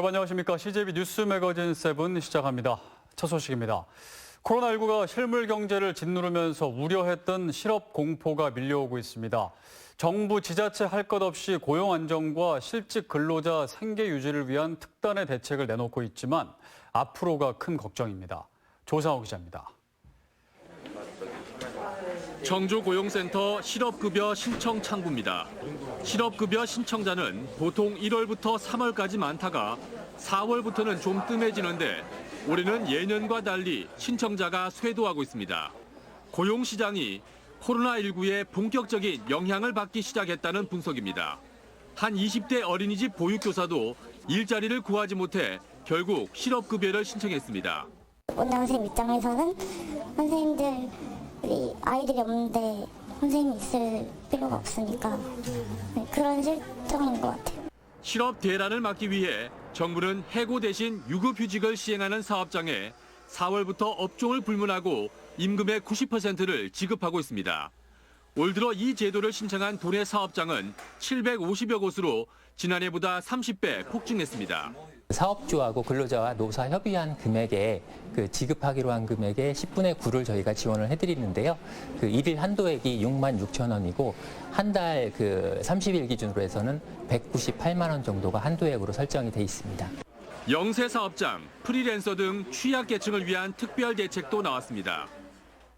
여러분 안녕하십니까. CJB 뉴스 매거진 7 시작합니다. 첫 소식입니다. 코로나19가 실물 경제를 짓누르면서 우려했던 실업 공포가 밀려오고 있습니다. 정부, 지자체 할 것 없이 고용 안정과 실직 근로자 생계 유지를 위한 특단의 대책을 내놓고 있지만 앞으로가 큰 걱정입니다. 조상호 기자입니다. 청주고용센터 실업급여 신청 창구입니다. 실업급여 신청자는 보통 1월부터 3월까지 많다가 4월부터는 좀 뜸해지는데 올해는 예년과 달리 신청자가 쇄도하고 있습니다. 고용시장이 코로나19의 본격적인 영향을 받기 시작했다는 분석입니다. 한 20대 어린이집 보육교사도 일자리를 구하지 못해 결국 실업급여를 신청했습니다. 원장 선생님 입장에서는 선생님들이 아이들이 없는데 선생님이 있을 필요가 없으니까 그런 실정인 것 같아요. 실업 대란을 막기 위해 정부는 해고 대신 유급휴직을 시행하는 사업장에 4월부터 업종을 불문하고 임금의 90%를 지급하고 있습니다. 올 들어 이 제도를 신청한 도내 사업장은 750여 곳으로 지난해보다 30배 폭증했습니다. 사업주하고 근로자와 노사 협의한 금액에 지급하기로 한 금액의 10분의 9를 저희가 지원을 해드리는데요. 일일 한도액이 6만 6천 원이고 한 달 30일 기준으로 해서는 198만 원 정도가 한도액으로 설정이 돼 있습니다. 영세 사업장, 프리랜서 등 취약계층을 위한 특별 대책도 나왔습니다.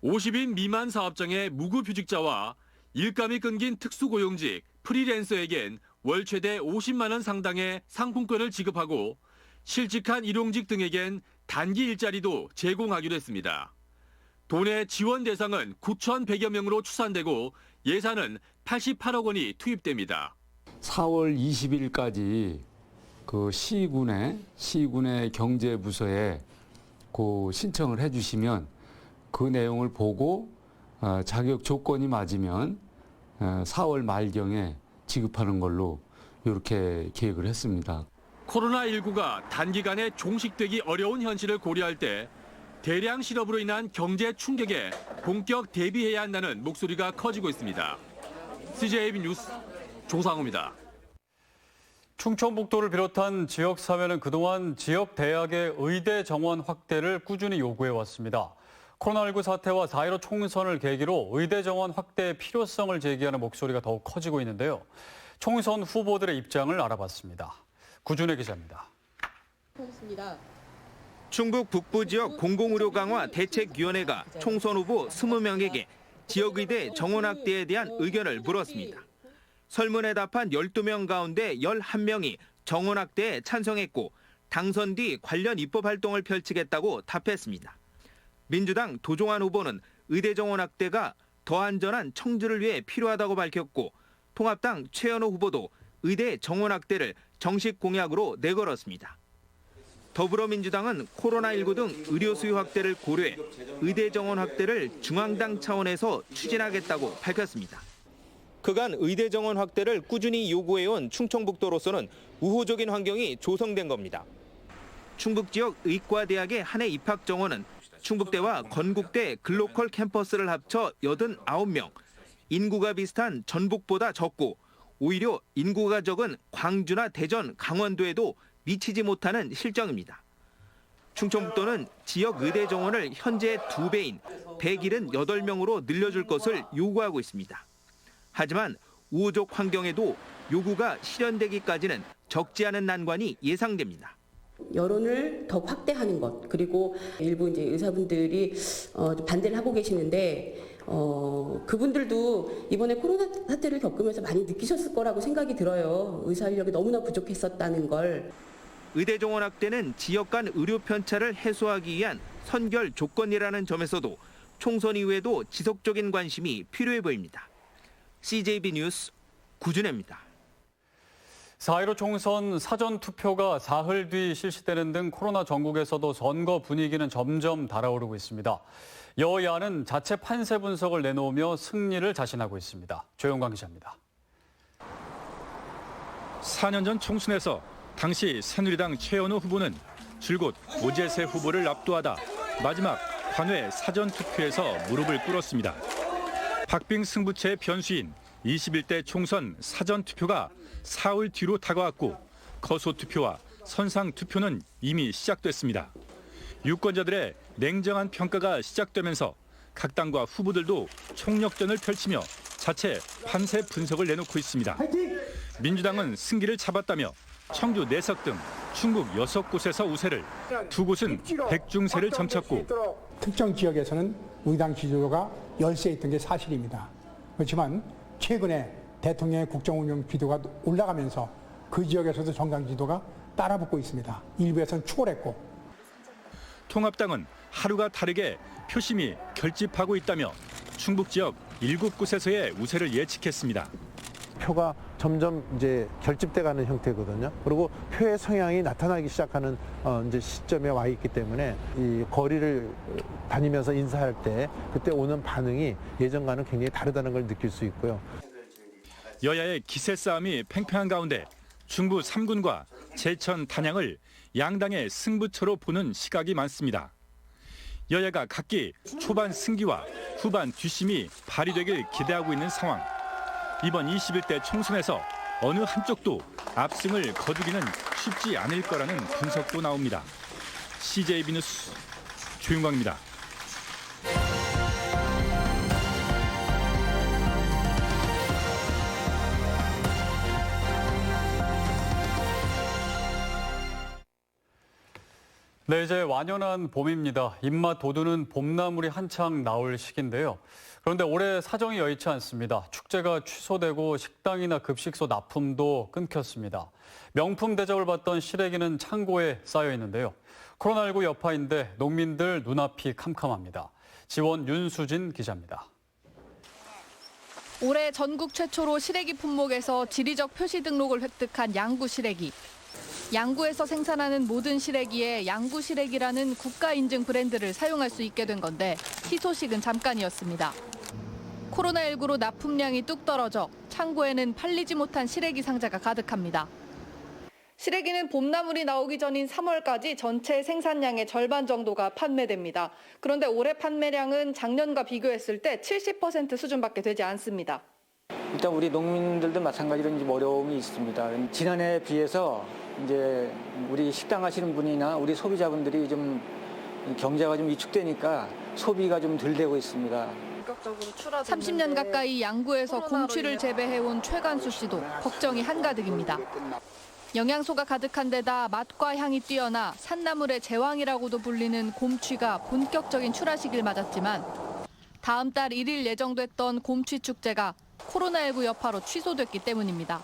50인 미만 사업장의 무급휴직자와 일감이 끊긴 특수고용직, 프리랜서에겐 월 최대 50만 원 상당의 상품권을 지급하고 실직한 일용직 등에겐 단기 일자리도 제공하기로 했습니다. 도내 지원 대상은 9,100여 명으로 추산되고 예산은 88억 원이 투입됩니다. 4월 20일까지 시군의 경제부서에 신청을 해주시면 그 내용을 보고 자격 조건이 맞으면 4월 말경에 지급하는 걸로 이렇게 계획을 했습니다. 코로나19가 단기간에 종식되기 어려운 현실을 고려할 때 대량 실업으로 인한 경제 충격에 본격 대비해야 한다는 목소리가 커지고 있습니다. CJB 뉴스 조상호입니다. 충청북도를 비롯한 지역사회는 그동안 지역 대학의 의대 정원 확대를 꾸준히 요구해왔습니다. 코로나19 사태와 4.15 총선을 계기로 의대 정원 확대의 필요성을 제기하는 목소리가 더욱 커지고 있는데요. 총선 후보들의 입장을 알아봤습니다. 구준혜 기자입니다. 충북 북부 지역 공공의료 강화 대책위원회가 총선 후보 20명에게 지역의대 정원 확대에 대한 의견을 물었습니다. 설문에 답한 12명 가운데 11명이 정원 확대에 찬성했고 당선 뒤 관련 입법 활동을 펼치겠다고 답했습니다. 민주당 도종환 후보는 의대 정원 확대가 더 안전한 청주를 위해 필요하다고 밝혔고 통합당 최현호 후보도 의대 정원 확대를 정식 공약으로 내걸었습니다. 더불어민주당은 코로나19 등 의료 수요 확대를 고려해 의대 정원 확대를 중앙당 차원에서 추진하겠다고 밝혔습니다. 그간 의대 정원 확대를 꾸준히 요구해온 충청북도로서는 우호적인 환경이 조성된 겁니다. 충북 지역 의과대학의 한 해 입학 정원은 충북대와 건국대 글로컬 캠퍼스를 합쳐 89명, 인구가 비슷한 전북보다 적고 오히려 인구가 적은 광주나 대전, 강원도에도 미치지 못하는 실정입니다. 충청북도는 지역 의대 정원을 현재 2배인 178명으로 늘려줄 것을 요구하고 있습니다. 하지만 우호적 환경에도 요구가 실현되기까지는 적지 않은 난관이 예상됩니다. 여론을 더 확대하는 것, 그리고 일부 이제 의사분들이 반대를 하고 계시는데 그분들도 이번에 코로나 사태를 겪으면서 많이 느끼셨을 거라고 생각이 들어요. 의사 인력이 너무나 부족했었다는 걸. 의대 정원 확대는 지역 간 의료 편차를 해소하기 위한 선결 조건이라는 점에서도 총선 이후에도 지속적인 관심이 필요해 보입니다. CJB 뉴스 구준혜입니다. 4.15 총선 사전투표가 사흘 뒤 실시되는 등 코로나 전국에서도 선거 분위기는 점점 달아오르고 있습니다. 여야는 자체 판세 분석을 내놓으며 승리를 자신하고 있습니다. 조영광 기자입니다. 4년 전 총선에서 당시 새누리당 최현호 후보는 줄곧 오재세 후보를 압도하다 마지막 관외 사전투표에서 무릎을 꿇었습니다. 박빙 승부처의 변수인 21대 총선 사전투표가 사흘 뒤로 다가왔고 거소투표와 선상 투표는 이미 시작됐습니다. 유권자들의 냉정한 평가가 시작되면서 각 당과 후보들도 총력전을 펼치며 자체 판세 분석을 내놓고 있습니다. 민주당은 승기를 잡았다며 청주 4석 등 충북 6곳에서 우세를, 2곳은 백중세를 점쳤고 특정 지역에서는 우리 당 지지도가 열세했던 게 사실입니다. 그렇지만 최근에 대통령의 국정운영 기도가 올라가면서 그 지역에서도 정당 지도가 따라붙고 있습니다. 일부에서는 추월했고. 통합당은 하루가 다르게 표심이 결집하고 있다며 충북 지역 7곳에서의 우세를 예측했습니다. 표가 점점 이제 결집돼가는 형태거든요. 그리고 표의 성향이 나타나기 시작하는 이제 시점에 와 있기 때문에 이 거리를 다니면서 인사할 때 그때 오는 반응이 예전과는 굉장히 다르다는 걸 느낄 수 있고요. 여야의 기세 싸움이 팽팽한 가운데 중부 3군과 제천, 단양을 양당의 승부처로 보는 시각이 많습니다. 여야가 각기 초반 승기와 후반 뒷심이 발휘되길 기대하고 있는 상황. 이번 21대 총선에서 어느 한쪽도 압승을 거두기는 쉽지 않을 거라는 분석도 나옵니다. CJB 뉴스 조윤광입니다. 네, 이제 완연한 봄입니다. 입맛 돋우는 봄나물이 한창 나올 시기인데요. 그런데 올해 사정이 여의치 않습니다. 축제가 취소되고 식당이나 급식소 납품도 끊겼습니다. 명품 대접을 받던 시래기는 창고에 쌓여 있는데요. 코로나19 여파인데 농민들 눈앞이 캄캄합니다. 지원 윤수진 기자입니다. 올해 전국 최초로 시래기 품목에서 지리적 표시 등록을 획득한 양구 시래기. 양구에서 생산하는 모든 시래기에 양구 시래기라는 국가 인증 브랜드를 사용할 수 있게 된 건데 희소식은 잠깐이었습니다. 코로나19로 납품량이 뚝 떨어져 창고에는 팔리지 못한 시래기 상자가 가득합니다. 시래기는 봄나물이 나오기 전인 3월까지 전체 생산량의 절반 정도가 판매됩니다. 그런데 올해 판매량은 작년과 비교했을 때 70% 수준밖에 되지 않습니다. 일단 우리 농민들도 마찬가지로 좀 어려움이 있습니다. 지난해에 비해서 이제 우리 식당 하시는 분이나 우리 소비자분들이 좀 경제가 좀 위축되니까 소비가 좀 덜 되고 있습니다. 30년 가까이 양구에서 곰취를 재배해온 최관수 씨도 걱정이 한가득입니다. 영양소가 가득한 데다 맛과 향이 뛰어나 산나물의 제왕이라고도 불리는 곰취가 본격적인 출하식을 맞았지만 다음 달 1일 예정됐던 곰취 축제가 코로나19 여파로 취소됐기 때문입니다.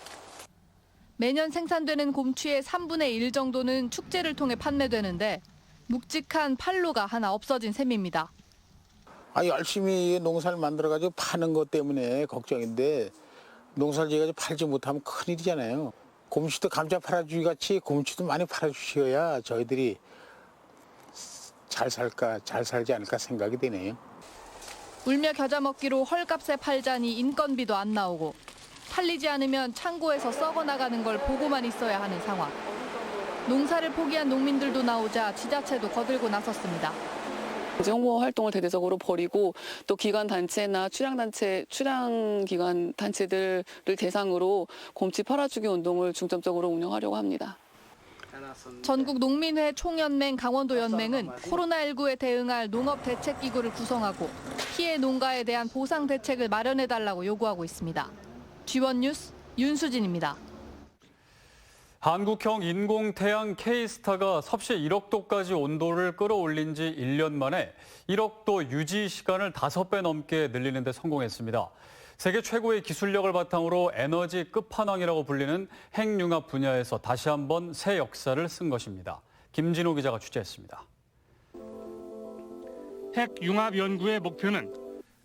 매년 생산되는 곰취의 3분의 1 정도는 축제를 통해 판매되는데 묵직한 판로가 하나 없어진 셈입니다. 열심히 농사를 만들어가지고 파는 것 때문에 걱정인데 농사를 지어가지고 팔지 못하면 큰일이잖아요. 곰취도 감자 팔아주기 같이 곰취도 많이 팔아주셔야 저희들이 잘 살지 않을까 생각이 되네요. 울며 겨자 먹기로 헐값에 팔자니 인건비도 안 나오고 팔리지 않으면 창고에서 썩어나가는 걸 보고만 있어야 하는 상황. 농사를 포기한 농민들도 나오자 지자체도 거들고 나섰습니다. 홍보 활동을 대대적으로 벌이고 또 기관 단체나 출향 기관 단체들을 대상으로 곰취 팔아주기 운동을 중점적으로 운영하려고 합니다. 전국 농민회 총연맹 강원도연맹은 코로나19에 대응할 농업대책기구를 구성하고 피해 농가에 대한 보상 대책을 마련해달라고 요구하고 있습니다. G1 뉴스 윤수진입니다. 한국형 인공태양 K스타가 섭씨 1억 도까지 온도를 끌어올린 지 1년 만에 1억 도 유지 시간을 5배 넘게 늘리는 데 성공했습니다. 세계 최고의 기술력을 바탕으로 에너지 끝판왕이라고 불리는 핵융합 분야에서 다시 한번 새 역사를 쓴 것입니다. 김진호 기자가 취재했습니다. 핵융합 연구의 목표는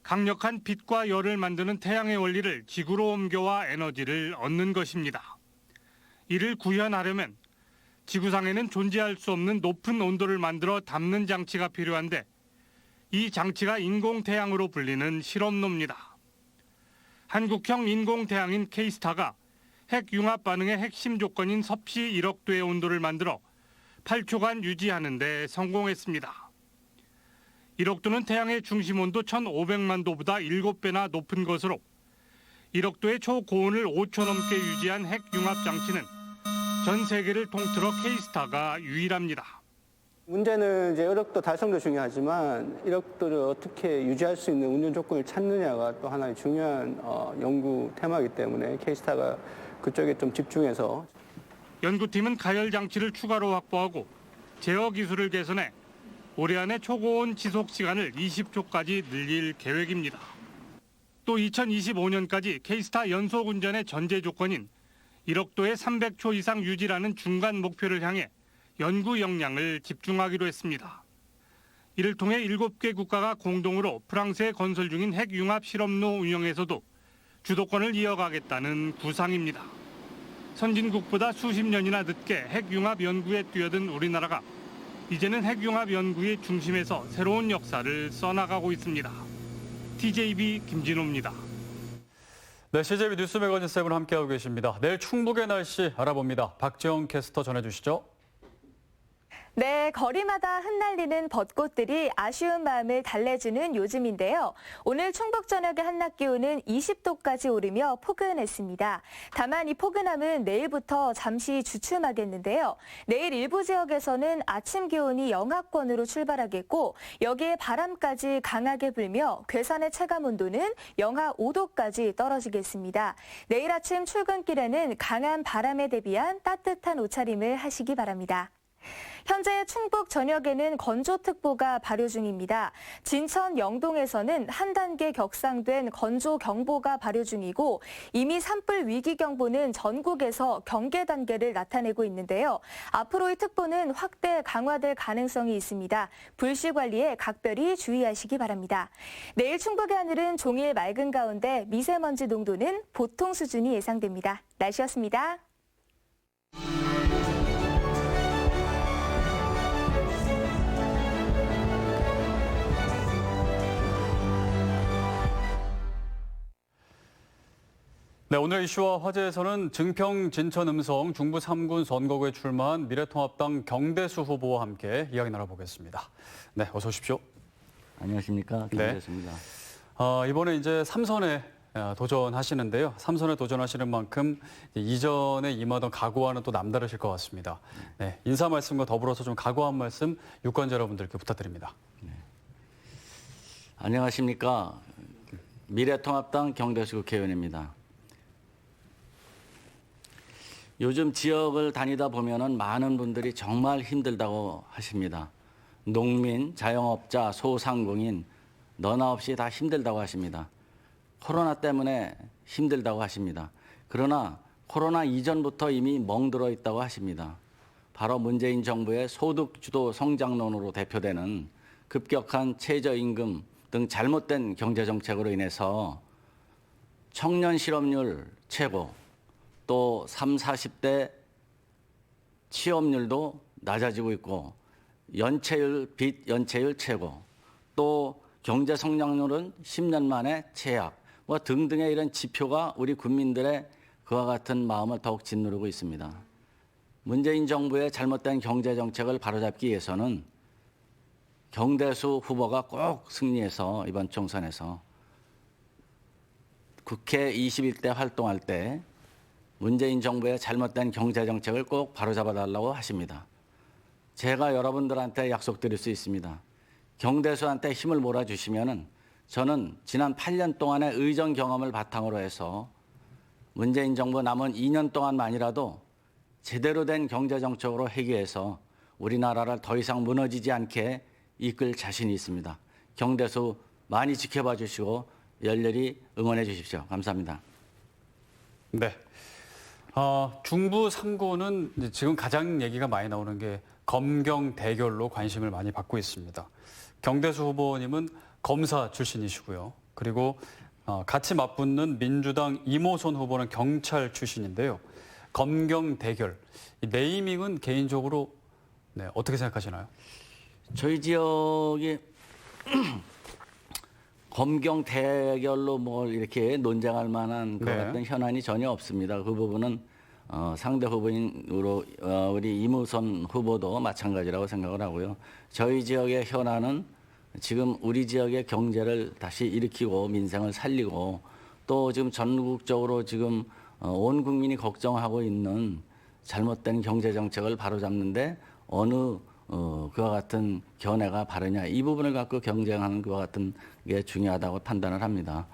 강력한 빛과 열을 만드는 태양의 원리를 지구로 옮겨와 에너지를 얻는 것입니다. 이를 구현하려면 지구상에는 존재할 수 없는 높은 온도를 만들어 담는 장치가 필요한데 이 장치가 인공태양으로 불리는 실험로입니다. 한국형 인공태양인 K스타가 핵융합 반응의 핵심 조건인 섭씨 1억 도의 온도를 만들어 8초간 유지하는 데 성공했습니다. 1억 도는 태양의 중심 온도 1,500만 도보다 7배나 높은 것으로 1억 도의 초고온을 5초 넘게 유지한 핵융합 장치는 전 세계를 통틀어 K스타가 유일합니다. 문제는 이제 이력도 달성도 중요하지만 이력도를 어떻게 유지할 수 있는 운영 조건을 찾느냐가 또 하나의 중요한 연구 테마이기 때문에 K스타가 그쪽에 좀 집중해서 연구팀은 가열 장치를 추가로 확보하고 제어 기술을 개선해 올해 안에 초고온 지속 시간을 20초까지 늘릴 계획입니다. 또 2025년까지 K스타 연속 운전의 전제 조건인 이력도의 300초 이상 유지라는 중간 목표를 향해 연구 역량을 집중하기로 했습니다. 이를 통해 7개 국가가 공동으로 프랑스에 건설 중인 핵융합 실험로 운영에서도 주도권을 이어가겠다는 구상입니다. 선진국보다 수십 년이나 늦게 핵융합 연구에 뛰어든 우리나라가 이제는 핵융합 연구의 중심에서 새로운 역사를 써나가고 있습니다. TJB 김진호입니다. 네, CJB 뉴스 매거진 7 함께하고 계십니다. 내일 충북의 날씨 알아봅니다. 박지영 캐스터 전해주시죠. 네, 거리마다 흩날리는 벚꽃들이 아쉬운 마음을 달래주는 요즘인데요. 오늘 충북 전역의 한낮 기온은 20도까지 오르며 포근했습니다. 다만 이 포근함은 내일부터 잠시 주춤하겠는데요. 내일 일부 지역에서는 아침 기온이 영하권으로 출발하겠고 여기에 바람까지 강하게 불며 괴산의 체감 온도는 영하 5도까지 떨어지겠습니다. 내일 아침 출근길에는 강한 바람에 대비한 따뜻한 옷차림을 하시기 바랍니다. 현재 충북 전역에는 건조특보가 발효 중입니다. 진천, 영동에서는 한 단계 격상된 건조경보가 발효 중이고 이미 산불 위기경보는 전국에서 경계 단계를 나타내고 있는데요. 앞으로 이 특보는 확대 강화될 가능성이 있습니다. 불씨 관리에 각별히 주의하시기 바랍니다. 내일 충북의 하늘은 종일 맑은 가운데 미세먼지 농도는 보통 수준이 예상됩니다. 날씨였습니다. 네, 오늘 이슈와 화제에서는 증평 진천 음성 중부 3군 선거구에 출마한 미래통합당 경대수 후보와 함께 이야기 나눠보겠습니다. 네, 어서 오십시오. 안녕하십니까, 경대수입니다. 네. 이번에 이제 3선에 도전하시는데요. 3선에 도전하시는 만큼 이전에 임하던 각오와는 또 남다르실 것 같습니다. 네, 인사 말씀과 더불어서 좀 각오한 말씀 유권자 여러분들께 부탁드립니다. 네. 안녕하십니까, 미래통합당 경대수 국회의원입니다. 요즘 지역을 다니다 보면은 많은 분들이 정말 힘들다고 하십니다. 농민, 자영업자, 소상공인 너나 없이 다 힘들다고 하십니다. 코로나 때문에 힘들다고 하십니다. 그러나 코로나 이전부터 이미 멍들어 있다고 하십니다. 바로 문재인 정부의 소득주도 성장론으로 대표되는 급격한 최저임금 등 잘못된 경제정책으로 인해서 청년 실업률 최고, 또 30, 40대 취업률도 낮아지고 있고 빚 연체율 최고, 또 경제 성장률은 10년 만에 최악, 등등의 이런 지표가 우리 국민들의 그와 같은 마음을 더욱 짓누르고 있습니다. 문재인 정부의 잘못된 경제 정책을 바로잡기 위해서는 경대수 후보가 꼭 승리해서 이번 총선에서 국회 21대 활동할 때 문재인 정부의 잘못된 경제 정책을 꼭 바로잡아 달라고 하십니다. 제가 여러분들한테 약속드릴 수 있습니다. 경대수한테 힘을 몰아주시면은 저는 지난 8년 동안의 의정 경험을 바탕으로 해서 문재인 정부 남은 2년 동안만이라도 제대로 된 경제 정책으로 해결해서 우리나라를 더 이상 무너지지 않게 이끌 자신이 있습니다. 경대수 많이 지켜봐 주시고 열렬히 응원해 주십시오. 감사합니다. 네. 중부 3구는 지금 가장 얘기가 많이 나오는 게 검경 대결로 관심을 많이 받고 있습니다. 경대수 후보님은 검사 출신이시고요. 그리고 같이 맞붙는 민주당 이모선 후보는 경찰 출신인데요. 검경 대결, 이 네이밍은 개인적으로 어떻게 생각하시나요? 저희 지역이 검경 대결로 이렇게 논쟁할 만한 그 같은 현안이 전혀 없습니다. 그 부분은 상대 후보인으로 우리 이무선 후보도 마찬가지라고 생각을 하고요. 저희 지역의 현안은 지금 우리 지역의 경제를 다시 일으키고 민생을 살리고 또 지금 전국적으로 지금 온 국민이 걱정하고 있는 잘못된 경제 정책을 바로잡는데 어느 그와 같은 견해가 바르냐 이 부분을 갖고 경쟁하는 그와 같은 게 중요하다고 판단을 합니다.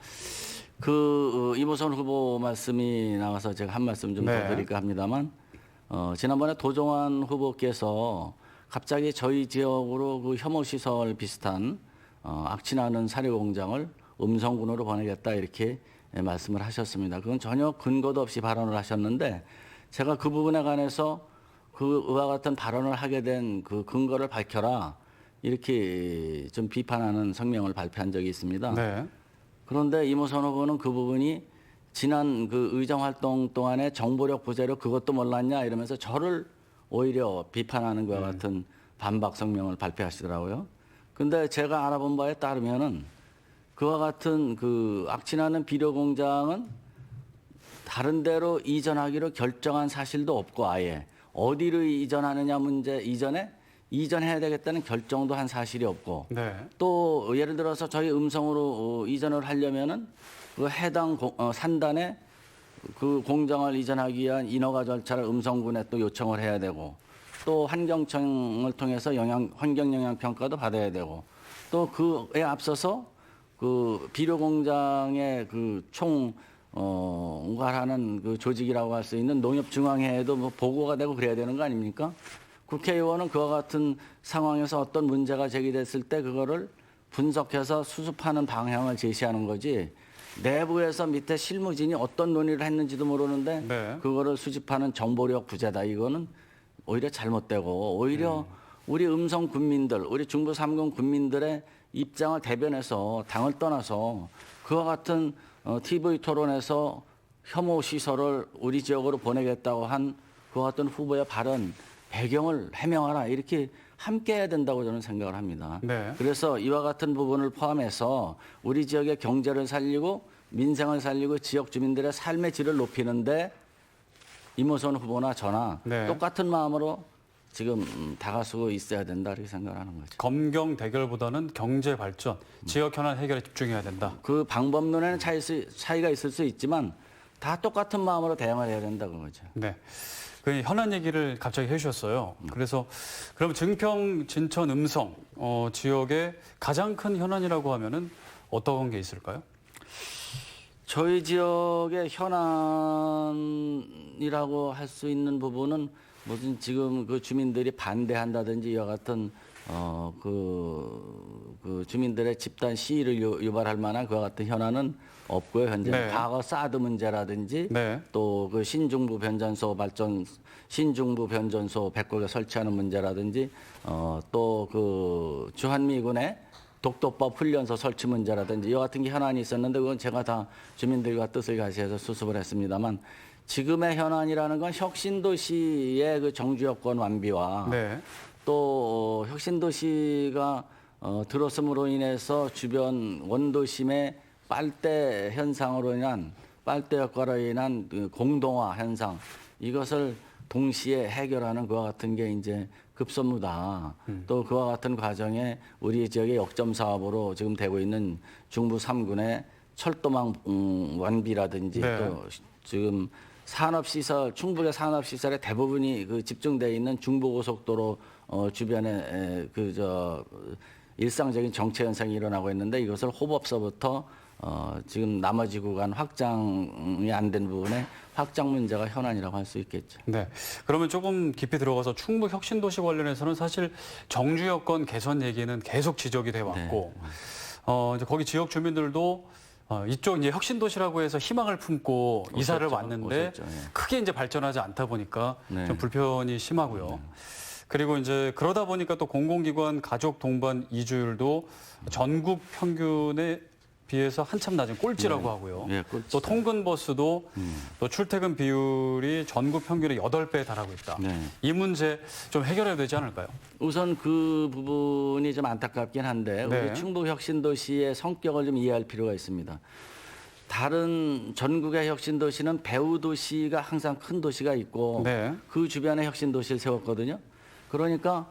이모선 후보 말씀이 나와서 제가 한 말씀 좀 더 드릴까 합니다만 지난번에 도종환 후보께서 갑자기 저희 지역으로 그 혐오 시설 비슷한 악취나는 사료 공장을 음성군으로 보내겠다 이렇게 말씀을 하셨습니다. 그건 전혀 근거도 없이 발언을 하셨는데 제가 그 부분에 관해서 그와 같은 발언을 하게 된 그 근거를 밝혀라 이렇게 좀 비판하는 성명을 발표한 적이 있습니다. 네. 그런데 이모선 후보는 그 부분이 지난 그 의정 활동 동안에 정보력 부재로 그것도 몰랐냐 이러면서 저를 오히려 비판하는 것과 같은 반박 성명을 발표하시더라고요. 근데 제가 알아본 바에 따르면은 그와 같은 그 악취나는 비료 공장은 다른 데로 이전하기로 결정한 사실도 없고 아예 어디로 이전하느냐 문제 이전에 이전해야 되겠다는 결정도 한 사실이 없고 또 예를 들어서 저희 음성으로 이전을 하려면은 그 해당 산단에 그 공장을 이전하기 위한 인허가 절차를 음성군에 또 요청을 해야 되고 또 환경청을 통해서 환경 영향 평가도 받아야 되고 또 그에 앞서서 그 비료 공장의 그 총괄하는 그 조직이라고 할 수 있는 농협중앙회에도 뭐 보고가 되고 그래야 되는 거 아닙니까? 국회의원은 그와 같은 상황에서 어떤 문제가 제기됐을 때 그거를 분석해서 수습하는 방향을 제시하는 거지 내부에서 밑에 실무진이 어떤 논의를 했는지도 모르는데 그거를 수집하는 정보력 부재다. 이거는 오히려 잘못되고 오히려 우리 음성 군민들, 우리 중부 3군 군민들의 입장을 대변해서 당을 떠나서 그와 같은 TV 토론에서 혐오 시설을 우리 지역으로 보내겠다고 한 그와 같은 후보의 발언 배경을 해명하라 이렇게 함께 해야 된다고 저는 생각을 합니다. 그래서 이와 같은 부분을 포함해서 우리 지역의 경제를 살리고 민생을 살리고 지역 주민들의 삶의 질을 높이는데 이모선 후보나 저나 똑같은 마음으로 지금 다가서고 있어야 된다 이렇게 생각하는 거죠. 검경 대결보다는 경제 발전, 지역 현안 해결에 집중해야 된다. 그 방법론에는 차이가 있을 수 있지만 다 똑같은 마음으로 대응을 해야 된다 그거죠. 네. 그 현안 얘기를 갑자기 해주셨어요. 그래서 그럼 증평, 진천, 음성 지역의 가장 큰 현안이라고 하면은 어떤 게 있을까요? 저희 지역의 현안이라고 할 수 있는 부분은 무슨 지금 그 주민들이 반대한다든지 이와 같은 그 주민들의 집단 시위를 유발할 만한 그와 같은 현안은 없고요. 현재 과거 사드 문제라든지 또 그 신중부 변전소 100곳에 설치하는 문제라든지 또 그 주한미군의 독도법 훈련소 설치 문제라든지 이와 같은 게 현안이 있었는데 그건 제가 다 주민들과 뜻을 같이해서 수습을 했습니다만 지금의 현안이라는 건 혁신도시의 그 정주 여건 완비와 또 혁신도시가 들어섬으로 인해서 주변 원도심의 빨대 현상으로 인한 빨대 효과로 인한 그 공동화 현상 이것을 동시에 해결하는 그와 같은 게 이제 급선무다. 또 그와 같은 과정에 우리 지역의 역점 사업으로 지금 되고 있는 중부 3군의 철도망 완비라든지 또 지금 산업시설, 충북의 산업시설의 대부분이 그 집중되어 있는 중부고속도로 주변에 일상적인 정체 현상이 일어나고 있는데 이것을 호법서부터 지금 나머지 구간 확장이 안 된 부분에 확장 문제가 현안이라고 할 수 있겠죠. 네. 그러면 조금 깊이 들어가서 충북 혁신도시 관련해서는 사실 정주 여건 개선 얘기는 계속 지적이 돼 왔고 이제 거기 지역 주민들도 이쪽 이제 혁신도시라고 해서 희망을 품고 이사를 왔는데 크게 이제 발전하지 않다 보니까 좀 불편이 심하고요. 그리고 이제 그러다 보니까 또 공공기관 가족 동반 이주율도 전국 평균에 비해서 한참 낮은 꼴찌라고 하고요. 또 통근버스도 또 출퇴근 비율이 전국 평균의 8배에 달하고 있다. 이 문제 좀 해결해야 되지 않을까요? 우선 그 부분이 좀 안타깝긴 한데 우리 충북 혁신도시의 성격을 좀 이해할 필요가 있습니다. 다른 전국의 혁신도시는 배후도시가 항상 큰 도시가 있고 그 주변에 혁신도시를 세웠거든요. 그러니까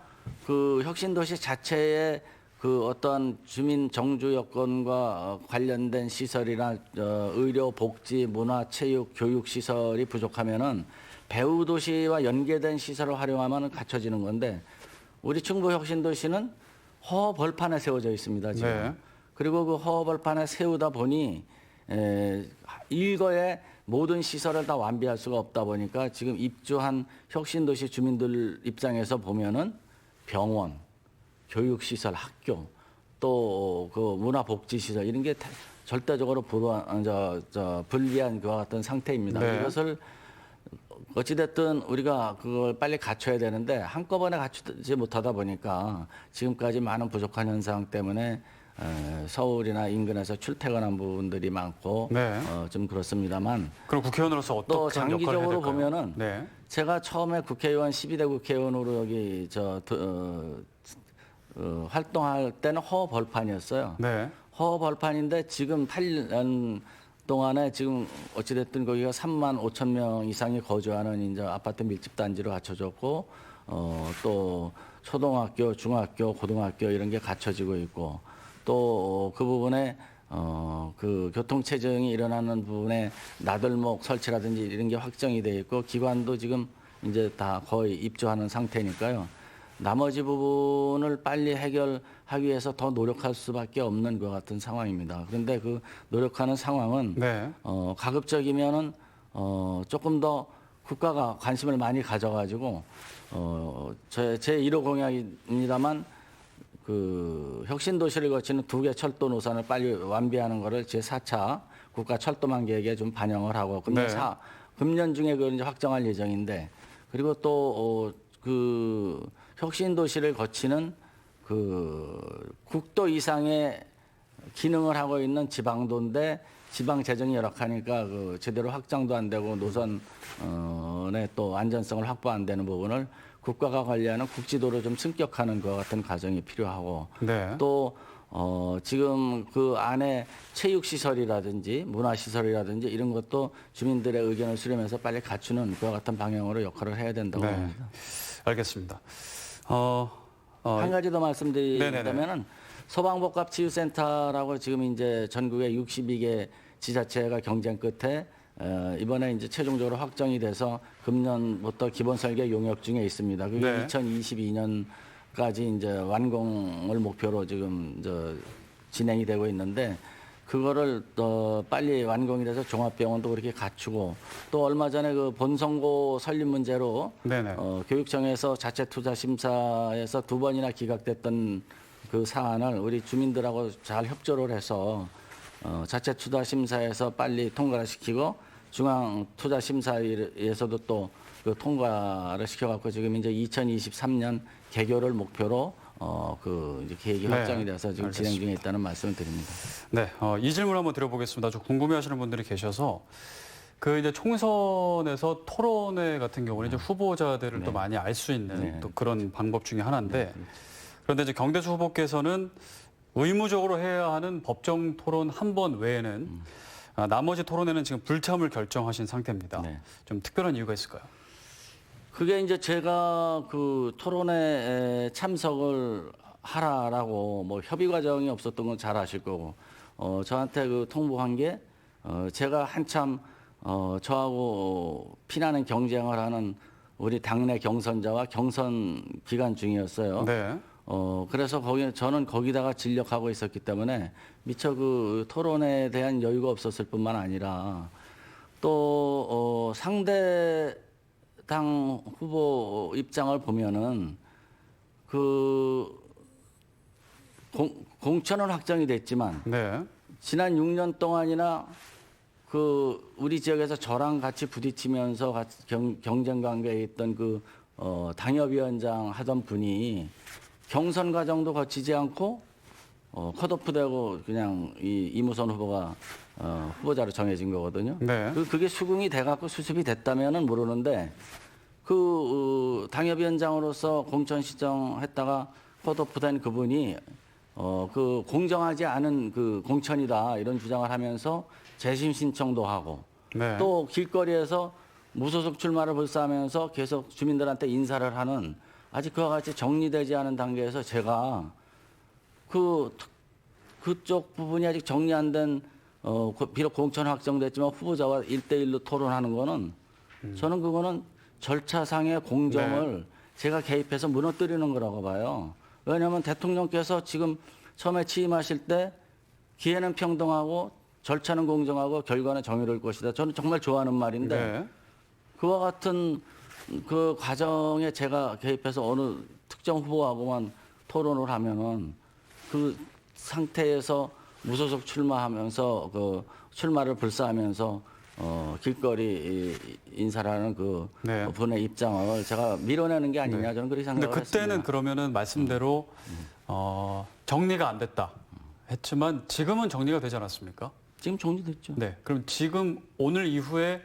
그 혁신도시 자체의 그 어떠한 주민 정주 여건과 관련된 시설이나 의료, 복지, 문화, 체육, 교육 시설이 부족하면은 배후 도시와 연계된 시설을 활용하면 갖춰지는 건데 우리 충북 혁신도시는 허 벌판에 세워져 있습니다. 지금. 네. 그리고 그 허 벌판에 세우다 보니 일거에 모든 시설을 다 완비할 수가 없다 보니까 지금 입주한 혁신도시 주민들 입장에서 보면은 병원, 교육시설, 학교, 또 그 문화복지시설 이런 게 절대적으로 불리한 그와 같은 상태입니다. 네. 이것을 어찌됐든 우리가 그걸 빨리 갖춰야 되는데 한꺼번에 갖추지 못하다 보니까 지금까지 많은 부족한 현상 때문에 서울이나 인근에서 출퇴근한 부분들이 많고 네. 좀 그렇습니다만 그럼 국회의원으로서 어떤 또 역할을 해야 장기적으로 될까요? 보면은 네. 제가 처음에 국회의원 12대 국회의원으로 여기 활동할 때는 허 벌판이었어요. 네. 허 벌판인데 지금 8년 동안에 지금 어찌됐든 거기가 3만 5천 명 이상이 거주하는 이제 아파트 밀집 단지로 갖춰졌고 또 초등학교, 중학교, 고등학교 이런 게 갖춰지고 있고 또 그 부분에 그 교통 체증이 일어나는 부분에 나들목 설치라든지 이런 게 확정이 돼 있고 기관도 지금 이제 다 거의 입주하는 상태니까요. 나머지 부분을 빨리 해결하기 위해서 더 노력할 수밖에 없는 것 같은 상황입니다. 그런데 그 노력하는 상황은 네. 가급적이면은 조금 더 국가가 관심을 많이 가져가지고 제 1호 공약입니다만 그 혁신도시를 거치는 2개 철도 노선을 빨리 완비하는 거를 제 4차 국가 철도망 계획에 좀 반영을 하고 금년 중에 그걸 이제 확정할 예정인데 그리고 또 그 혁신도시를 거치는 그 국도 이상의 기능을 하고 있는 지방도인데 지방 재정이 열악하니까 그 제대로 확장도 안 되고 노선의 또 안전성을 확보 안 되는 부분을 국가가 관리하는 국지도로 좀 승격하는 것 같은 과정이 필요하고 네. 또 지금 그 안에 체육시설이라든지 문화시설이라든지 이런 것도 주민들의 의견을 수렴해서 빨리 갖추는 그와 같은 방향으로 역할을 해야 된다고 네. 봅니다. 알겠습니다. 한 가지 더 말씀드리자면은 소방복합치유센터라고 지금 이제 전국에 62개 지자체가 경쟁 끝에 이번에 이제 최종적으로 확정이 돼서 금년부터 기본 설계 용역 중에 있습니다. 그게 네. 2022년까지 이제 완공을 목표로 지금 진행이 되고 있는데 그거를 더 빨리 완공이 돼서 종합병원도 그렇게 갖추고 또 얼마 전에 그 본선고 설립 문제로 교육청에서 자체 투자 심사에서 2번이나 기각됐던 그 사안을 우리 주민들하고 잘 협조를 해서 자체 투자 심사에서 빨리 통과를 시키고 중앙 투자 심사에서도 또 그 통과를 시켜갖고 지금 이제 2023년 개교를 목표로 그 이제 계획이 네, 확정이 돼서 지금 진행 중에 알겠습니다. 있다는 말씀을 드립니다. 네, 이 질문 한번 드려보겠습니다. 좀 궁금해하시는 분들이 계셔서 그 이제 총선에서 토론회 같은 경우는 이제 후보자들을 또 많이 알 수 있는 또 그런 방법 중에 하나인데 그런데 이제 경대수 후보께서는 의무적으로 해야 하는 법정 토론 한 번 외에는 나머지 토론회는 지금 불참을 결정하신 상태입니다. 좀 특별한 이유가 있을까요? 그게 이제 제가 그 토론회에 참석을 하라라고 뭐 협의 과정이 없었던 건 잘 아실 거고 저한테 그 통보한 게 제가 한참 저하고 피나는 경쟁을 하는 우리 당내 경선자와 경선 기간 중이었어요. 네. 그래서 저는 거기다가 진력하고 있었기 때문에 미처 그 토론에 대한 여유가 없었을 뿐만 아니라 또 상대 당 후보 입장을 보면은 그 공천은 확정이 됐지만 지난 6년 동안이나 그 우리 지역에서 저랑 같이 부딪히면서 같이 경쟁 관계에 있던 그 당협위원장 하던 분이 경선 과정도 거치지 않고 컷오프되고 그냥 이무선 후보가 후보자로 정해진 거거든요. 네. 그게 수긍이 돼갖고 수습이 됐다면은 모르는데 그 당협위원장으로서 공천 시정했다가 컷오프된 그분이 그 공정하지 않은 그 공천이다 이런 주장을 하면서 재심 신청도 하고 또 길거리에서 무소속 출마를 불사하면서 계속 주민들한테 인사를 하는 아직 그와 같이 정리되지 않은 단계에서 제가 그쪽 부분이 아직 정리 안 된 비록 공천 확정됐지만 후보자와 1대1로 토론하는 거는 저는 그거는 절차상의 공정을 제가 개입해서 무너뜨리는 거라고 봐요. 왜냐하면 대통령께서 지금 처음에 취임하실 때 기회는 평등하고 절차는 공정하고 결과는 정의로울 것이다. 저는 정말 좋아하는 말인데 그와 같은 그 과정에 제가 개입해서 어느 특정 후보하고만 토론을 하면은 그 상태에서 무소속 출마하면서 그 출마를 불사하면서 길거리 인사라는 그 분의 입장을 제가 밀어내는 게 아니냐 저는 그렇게 생각을 근데 그때는 했습니다. 그러면은 말씀대로 정리가 안 됐다 했지만 지금은 정리가 되지 않았습니까? 지금 정리됐죠. 네. 그럼 지금 오늘 이후에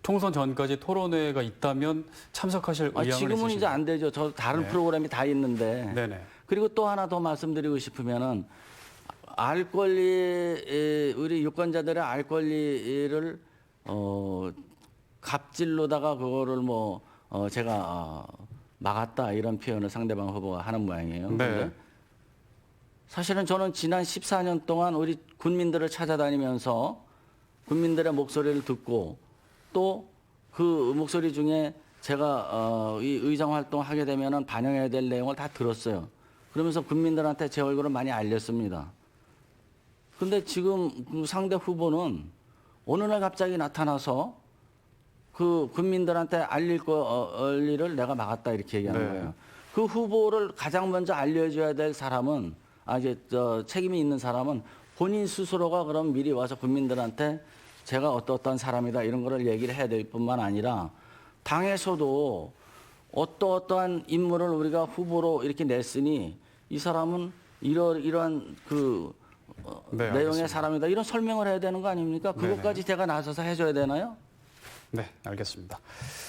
총선 전까지 토론회가 있다면 참석하실 의향은 지금은 있으신가요? 이제 안 되죠. 저 다른 프로그램이 다 있는데. 네네. 그리고 또 하나 더 말씀드리고 싶으면은 알 권리 우리 유권자들의 알 권리를 갑질로다가 그거를 뭐 제가 막았다 이런 표현을 상대방 후보가 하는 모양이에요. 그런데 사실은 저는 지난 14년 동안 우리 군민들을 찾아다니면서 국민들의 목소리를 듣고 또 그 목소리 중에 제가 이 의정 활동하게 되면은 반영해야 될 내용을 다 들었어요. 그러면서 국민들한테 제 얼굴을 많이 알렸습니다. 근데 지금 그 상대 후보는 어느 날 갑자기 나타나서 그 국민들한테 알릴 권리를 내가 막았다 이렇게 얘기하는 거예요. 그 후보를 가장 먼저 알려줘야 될 사람은 책임이 있는 사람은 본인 스스로가 그럼 미리 와서 국민들한테 제가 어떠한 사람이다 이런 거를 얘기를 해야 될 뿐만 아니라 당에서도 어떠한 인물을 우리가 후보로 이렇게 냈으니 이 사람은 이러한 그 내용의 알겠습니다. 사람이다 이런 설명을 해야 되는 거 아닙니까? 그것까지 제가 나서서 해줘야 되나요? 네, 알겠습니다.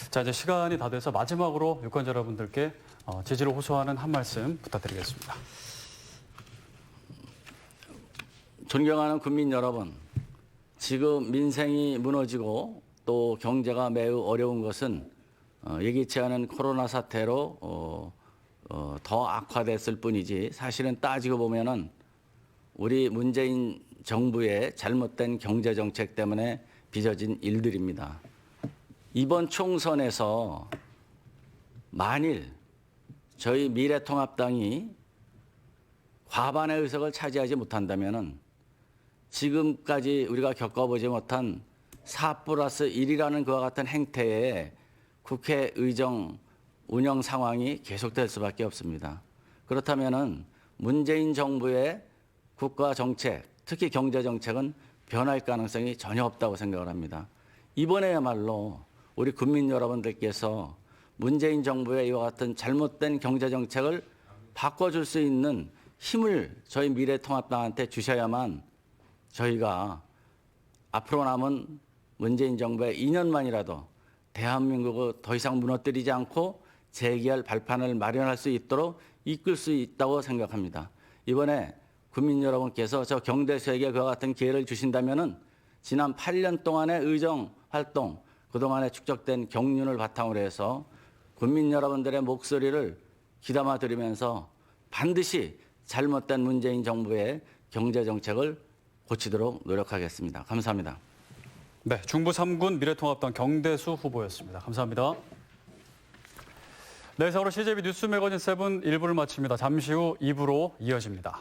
자, 이제 시간이 다 돼서 마지막으로 유권자 여러분들께 지지를 호소하는 한 말씀 부탁드리겠습니다. 존경하는 국민 여러분, 지금 민생이 무너지고 또 경제가 매우 어려운 것은 예기치 않은 코로나 사태로 더 악화됐을 뿐이지 사실은 따지고 보면은 우리 문재인 정부의 잘못된 경제 정책 때문에 빚어진 일들입니다. 이번 총선에서 만일 저희 미래통합당이 과반의 의석을 차지하지 못한다면은 지금까지 우리가 겪어보지 못한 4+1이라는 그와 같은 행태의 국회 의정 운영 상황이 계속될 수밖에 없습니다. 그렇다면은 문재인 정부의 국가 정책, 특히 경제 정책은 변할 가능성이 전혀 없다고 생각을 합니다. 이번에야말로 우리 국민 여러분들께서 문재인 정부의 이와 같은 잘못된 경제 정책을 바꿔줄 수 있는 힘을 저희 미래통합당한테 주셔야만 저희가 앞으로 남은 문재인 정부의 2년만이라도 대한민국을 더 이상 무너뜨리지 않고 재기할 발판을 마련할 수 있도록 이끌 수 있다고 생각합니다. 이번에 국민 여러분께서 저 경대수에게 그와 같은 기회를 주신다면은 지난 8년 동안의 의정 활동, 그동안에 축적된 경륜을 바탕으로 해서 국민 여러분들의 목소리를 귀담아 들으면서 반드시 잘못된 문재인 정부의 경제 정책을 고치도록 노력하겠습니다. 감사합니다. 네, 중부 3군 미래통합당 경대수 후보였습니다. 감사합니다. 네, 이상으로 CJB 뉴스 매거진 7 1부를 마칩니다. 잠시 후 2부로 이어집니다.